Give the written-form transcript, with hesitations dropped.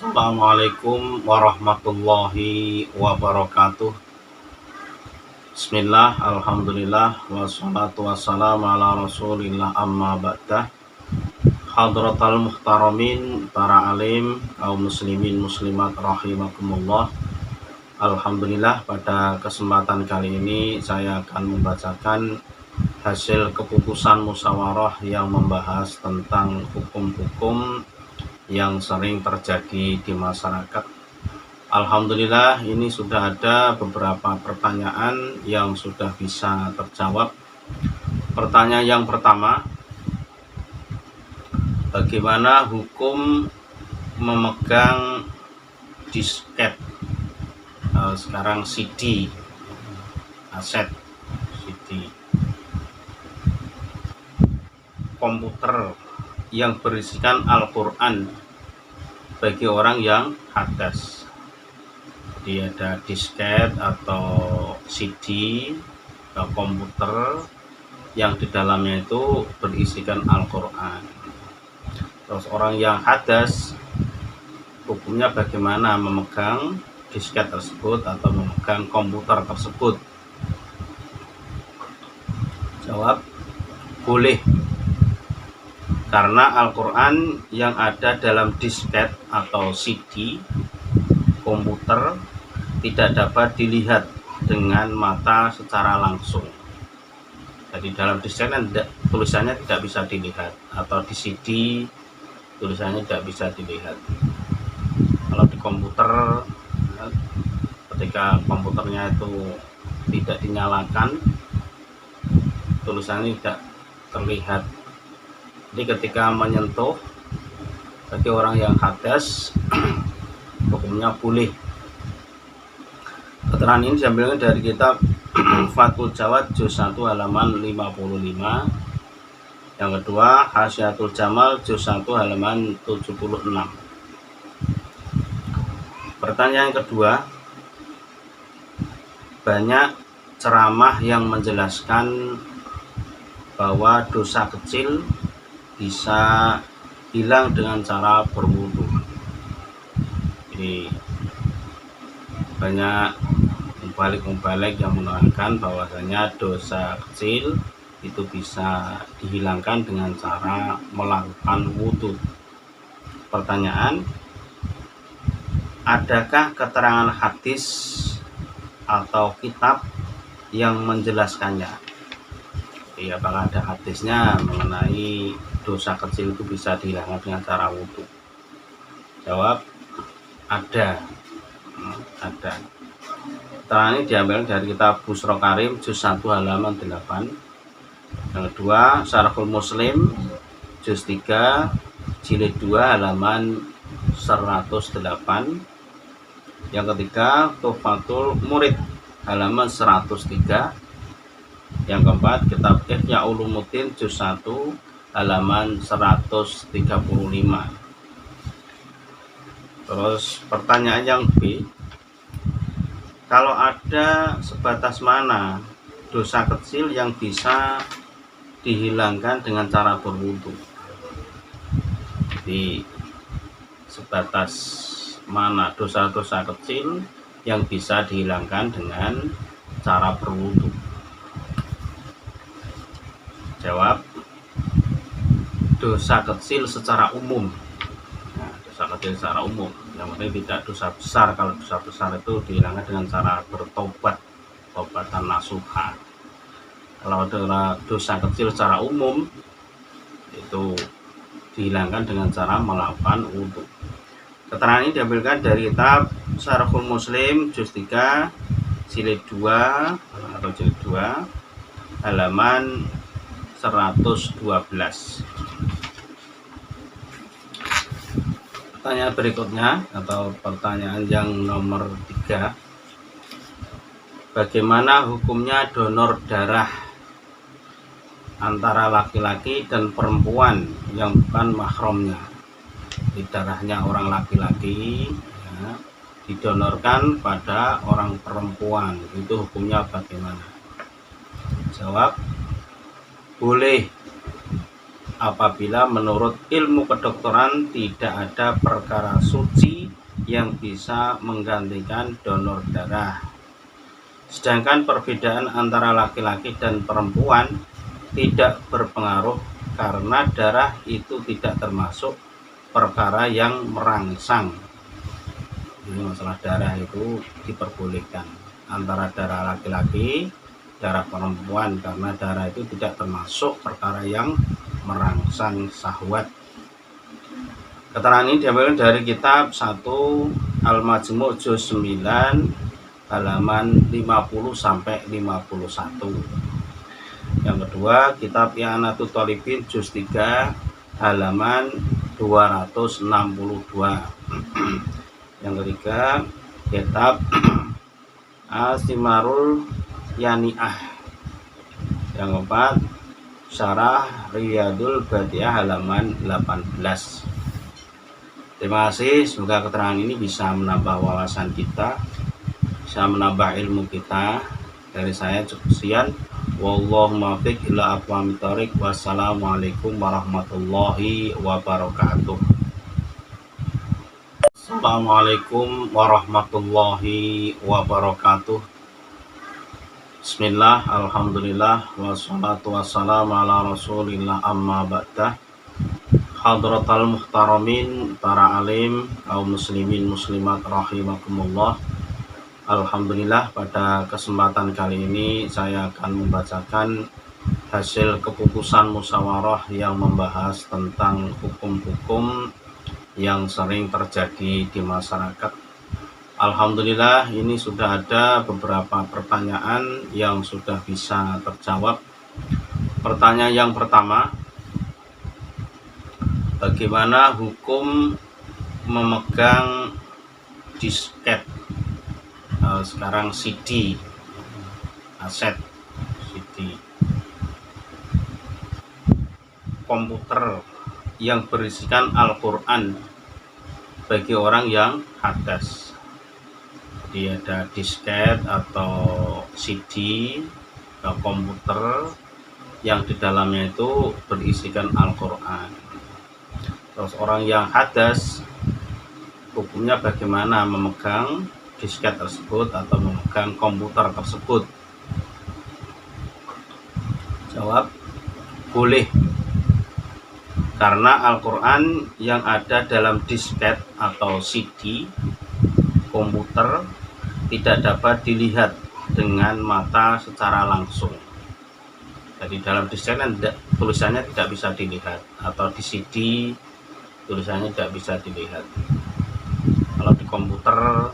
Assalamualaikum warahmatullahi wabarakatuh. Bismillah, alhamdulillah, wassalatu wassalamu ala rasulillah amma ba'dah. Hadratal muhtaramin, para alim, kaum muslimin muslimat rahimakumullah. Alhamdulillah, pada kesempatan kali ini saya akan membacakan hasil keputusan musyawarah yang membahas tentang hukum-hukum yang sering terjadi di masyarakat. Alhamdulillah, ini sudah ada beberapa pertanyaan yang sudah bisa terjawab. Pertanyaan yang pertama, bagaimana hukum memegang disket, sekarang CD, aset CD, komputer yang berisikan Al-Quran bagi orang yang hadas. Jadi ada disket atau CD atau komputer yang di dalamnya itu berisikan Al-Quran. Terus orang yang hadas, hukumnya bagaimana memegang disket tersebut atau memegang komputer tersebut? Jawab, boleh. Karena Al-Quran yang ada dalam disket atau CD, komputer, tidak dapat dilihat dengan mata secara langsung. Jadi dalam disket tulisannya tidak bisa dilihat, atau di CD tulisannya tidak bisa dilihat. Kalau di komputer, ketika komputernya itu tidak dinyalakan, tulisannya tidak terlihat. Jadi ketika menyentuh bagi orang yang hadas, hukumnya boleh. Keterangan ini diambilkan dari kitab Fathul Jawad juz 1 halaman 55. Yang kedua, Hasyiatul Jamal juz 1 halaman 76. Pertanyaan kedua, banyak ceramah yang menjelaskan bahwa dosa kecil bisa hilang dengan cara berwudu. Jadi banyak mubalik yang menerangkan bahwasanya dosa kecil itu bisa dihilangkan dengan cara melakukan wudu. Pertanyaan, adakah keterangan hadis atau kitab yang menjelaskannya? Jadi apakah ada hadisnya mengenai dosa kecil itu bisa dihilangkan dengan cara wudu? Jawab, ada. Keterangan ini diambil dari kitab Busra Karim juz 1 halaman 8. Yang kedua, Syarahul Muslim juz 3 jilid 2 halaman 108. Yang ketiga, Tuhfatul Murid halaman 103. Yang keempat, kitab Ihya Ulumuddin juz 1 halaman 135. Terus pertanyaan yang B, kalau ada sebatas mana dosa kecil yang bisa dihilangkan dengan cara berwudu? Jadi sebatas mana dosa-dosa kecil yang bisa dihilangkan dengan cara berwudu? Jawab, dosa kecil secara umum. Dosa kecil secara umum, yang penting tidak dosa besar. Kalau dosa besar itu dihilangkan dengan cara bertobat, tobatan nasuha. Kalau dosa kecil secara umum itu dihilangkan dengan cara melakukan wudu. Keterangan ini diambilkan dari kitab Syarahul Muslim juz 3 jilid 2 atau jilid 2 halaman 112. Pertanyaan berikutnya atau pertanyaan yang nomor 3, bagaimana hukumnya donor darah antara laki-laki dan perempuan yang bukan mahramnya? Di darahnya orang laki-laki ya, didonorkan pada orang perempuan, itu hukumnya bagaimana? Jawab, boleh apabila menurut ilmu kedokteran tidak ada perkara suci yang bisa menggantikan donor darah. Sedangkan perbedaan antara laki-laki dan perempuan tidak berpengaruh karena darah itu tidak termasuk perkara yang merangsang. Jadi masalah darah itu diperbolehkan antara darah laki-laki, darah perempuan, karena darah itu tidak termasuk perkara yang merangsang syahwat. Keterangan ini diambil dari kitab 1 Al-Majmu' juz 9 halaman 50 sampai 51. Yang kedua, kitab I'anatul Thalibin juz 3 halaman 262. Yang ketiga, kitab Asimarul Yani'ah. Yang keempat, Syarah Riyadul Badiah halaman 18. Terima kasih, semoga keterangan ini bisa menambah wawasan kita, bisa menambah ilmu kita. Dari saya cukup sekian. Wallahu muwaffiq ila aqwamit thoriq. Wassalamualaikum warahmatullahi wabarakatuh. Assalamualaikum warahmatullahi wabarakatuh. Bismillah, alhamdulillah, wassalatu wassalamu ala rasulillah, amma ba'dah. Hadratal muhtaramin, para alim, kaum muslimin muslimat rahimakumullah. Alhamdulillah, pada kesempatan kali ini saya akan membacakan hasil keputusan musyawarah yang membahas tentang hukum-hukum yang sering terjadi di masyarakat. Alhamdulillah, ini sudah ada beberapa pertanyaan yang sudah bisa terjawab. Pertanyaan yang pertama, bagaimana hukum memegang disket, sekarang CD, aset CD, komputer yang berisikan Al-Quran bagi orang yang hadas? Jadi ada disket atau CD atau komputer yang di dalamnya itu berisikan Al-Quran. Terus orang yang hadas, hukumnya bagaimana memegang disket tersebut atau memegang komputer tersebut? Jawab, boleh. Karena Al-Quran yang ada dalam disket atau CD, komputer, tidak dapat dilihat dengan mata secara langsung. Jadi dalam disket tulisannya tidak bisa dilihat, atau di CD tulisannya tidak bisa dilihat. Kalau di komputer